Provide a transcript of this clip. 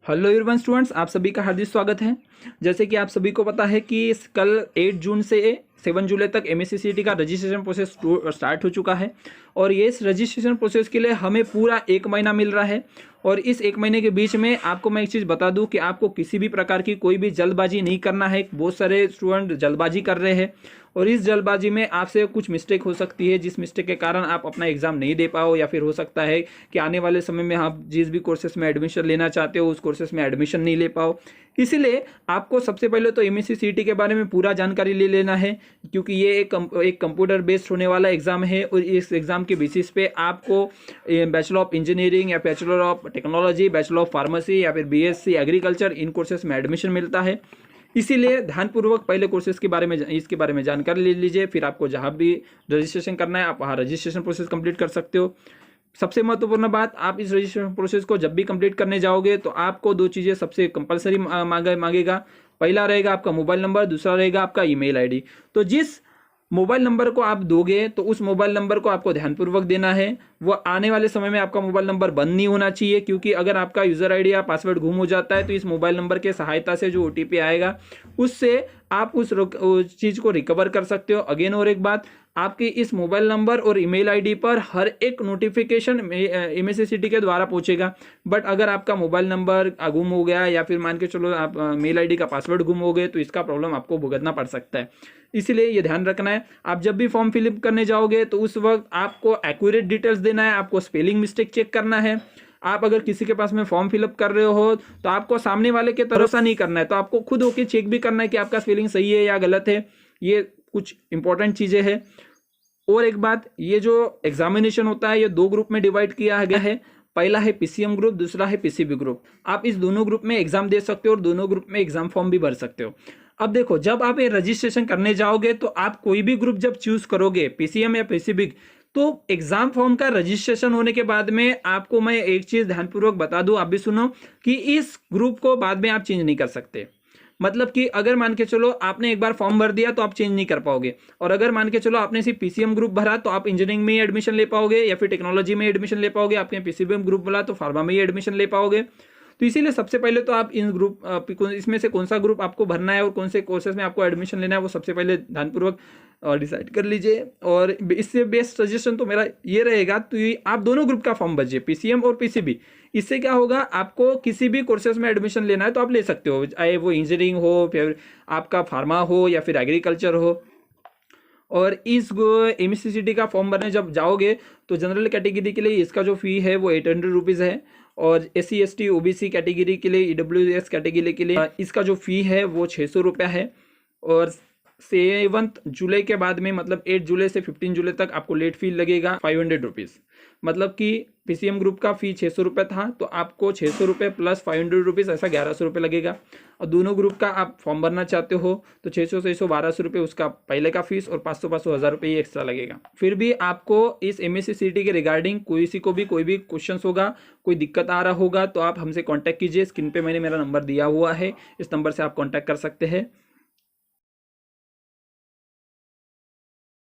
Hello everyone students, आप सभी का हार्दिक स्वागत है। जैसे कि आप सभी को पता है कि कल 8 जून से 7 जुलाई तक MSc का रजिस्ट्रेशन प्रोसेस स्टार्ट हो चुका है और ये इस रजिस्ट्रेशन प्रोसेस के लिए हमें पूरा 1 महीना मिल रहा है। और इस 1 महीने के बीच में आपको मैं एक चीज़ बता दूं कि आपको किसी भी प्रकार की कोई भी जल्दबाजी नहीं करना है। बहुत सारे स्टूडेंट जल्दबाजी कर रहे हैं और इस जल्दबाजी में आपसे कुछ मिस्टेक हो सकती है, जिस मिस्टेक के कारण आप अपना एग्ज़ाम नहीं दे पाओ, या फिर हो सकता है कि आने वाले समय में आप जिस भी कोर्सेस में एडमिशन लेना चाहते हो उस कोर्सेस में एडमिशन नहीं ले पाओ। इसीलिए आपको सबसे पहले तो MSc के बारे में पूरा जानकारी ले लेना है, क्योंकि ये एक कंप्यूटर बेस्ड होने वाला एग्ज़ाम है और इस एग्ज़ाम के बेसिस पे आपको बैचलर ऑफ इंजीनियरिंग या bachelor of technology, bachelor of pharmacy या फिर BSc एग्रीकल्चर इन कोर्सेस में एडमिशन मिलता है। इसीलिए ध्यानपूर्वक पहले कोर्सेज के बारे में इसके बारे में जानकारी ले लीजिए, फिर आपको जहाँ भी रजिस्ट्रेशन करना है आप वहाँ रजिस्ट्रेशन प्रोसेस कंप्लीट कर सकते हो। सबसे महत्वपूर्ण बात, आप इस रजिस्ट्रेशन प्रोसेस को जब भी कंप्लीट करने जाओगे तो आपको 2 चीज़ें सबसे कंपलसरी मांगेगा। पहला रहेगा आपका मोबाइल नंबर, दूसरा रहेगा आपका ईमेल आईडी। तो जिस मोबाइल नंबर को आप दोगे तो उस मोबाइल नंबर को आपको ध्यानपूर्वक देना है। वो आने वाले समय में आपका मोबाइल नंबर बंद नहीं होना चाहिए, क्योंकि अगर आपका यूज़र आईडी या पासवर्ड गुम हो जाता है तो इस मोबाइल नंबर के सहायता से जो OTP आएगा उससे आप उस चीज़ को रिकवर कर सकते हो। अगेन और एक बात, आपके इस मोबाइल नंबर और ईमेल आईडी पर हर एक नोटिफिकेशन MSc के द्वारा पहुंचेगा। बट अगर आपका मोबाइल नंबर गुम हो गया या फिर मान के चलो आप मेल आईडी का पासवर्ड गुम हो गए तो इसका प्रॉब्लम आपको भुगतना पड़ सकता है। इसीलिए ये ध्यान रखना है, आप जब भी फॉर्म फिलअप करने जाओगे तो उस वक्त आपको एक्यूरेट डिटेल्स देना है, आपको स्पेलिंग मिस्टेक चेक करना है। आप अगर किसी के पास में फॉर्म फिलअप कर रहे हो तो आपको सामने वाले के भरोसा नहीं करना है, तो आपको खुद होके चेक भी करना है कि आपका स्पेलिंग सही है या गलत है। ये कुछ इंपॉर्टेंट चीज़ें हैं। और एक बात, ये जो एग्जामिनेशन होता है ये 2 ग्रुप में डिवाइड किया गया है। पहला है PCM ग्रुप, दूसरा है PCB ग्रुप। आप इस दोनों ग्रुप में एग्जाम दे सकते हो और दोनों ग्रुप में एग्जाम फॉर्म भी भर सकते हो। अब देखो, जब आप ये रजिस्ट्रेशन करने जाओगे तो आप कोई भी ग्रुप जब चूज करोगे, PCM या PCB, तो एग्जाम फॉर्म का रजिस्ट्रेशन होने के बाद में आपको मैं एक चीज ध्यानपूर्वक बता दूं, आप भी सुनो, कि इस ग्रुप को बाद में आप चेंज नहीं कर सकते। मतलब कि अगर मान के चलो आपने एक बार फॉर्म भर दिया तो आप चेंज नहीं कर पाओगे, और अगर मान के चलो आपने सिर्फ PCM ग्रुप भरा तो आप इंजीनियरिंग में ही एडमिशन ले पाओगे या फिर टेक्नोलॉजी में एडमिशन ले पाओगे। आपने PCB ग्रुप बोला तो फार्मा में ही एडमिशन ले पाओगे। तो इसीलिए सबसे पहले तो आप इन ग्रुप इसमें से कौन सा ग्रुप आपको भरना है और कौन से कोर्सेज में आपको एडमिशन लेना है वो सबसे पहले ध्यानपूर्वक डिसाइड कर लीजिए। और इससे बेस्ट सजेशन तो मेरा ये रहेगा, तो आप दोनों ग्रुप का फॉर्म भरिए, PCM और PCB। इससे क्या होगा, आपको किसी भी कोर्सेज में एडमिशन लेना है तो आप ले सकते हो, चाहे वो इंजीनियरिंग हो, फिर आपका फार्मा हो या फिर एग्रीकल्चर हो। और इस MSc का फॉर्म भरने जब जाओगे तो जनरल कैटेगरी के लिए इसका जो फ़ी है वो 800 रुपीज़ है, और SC ST OBC कैटेगरी के लिए, EWS कैटेगरी के लिए इसका जो फ़ी है वो 600 रुपया है। और 7 जुलाई के बाद में, मतलब 8 जुलाई से 15 जुलाई तक आपको लेट फी लगेगा 500 रुपीज़। मतलब कि PCM ग्रुप का फ़ी 600 रुपये था तो आपको 600 रुपये प्लस 500 रुपीज़, ऐसा 1100 रुपये लगेगा। और दोनों ग्रुप का आप फॉर्म भरना चाहते हो तो 600 से 1200 रुपये उसका पहले का फीस, और 500 1000 रुपये एक्स्ट्रा लगेगा। फिर भी आपको इस MSc के रिगार्डिंग कोई भी क्वेश्चन होगा, कोई दिक्कत आ रहा होगा तो आप हमसे कॉन्टैक्ट कीजिए। स्क्रीन पे मैंने मेरा नंबर दिया हुआ है, इस नंबर से आप कॉन्टैक्ट कर सकते हैं।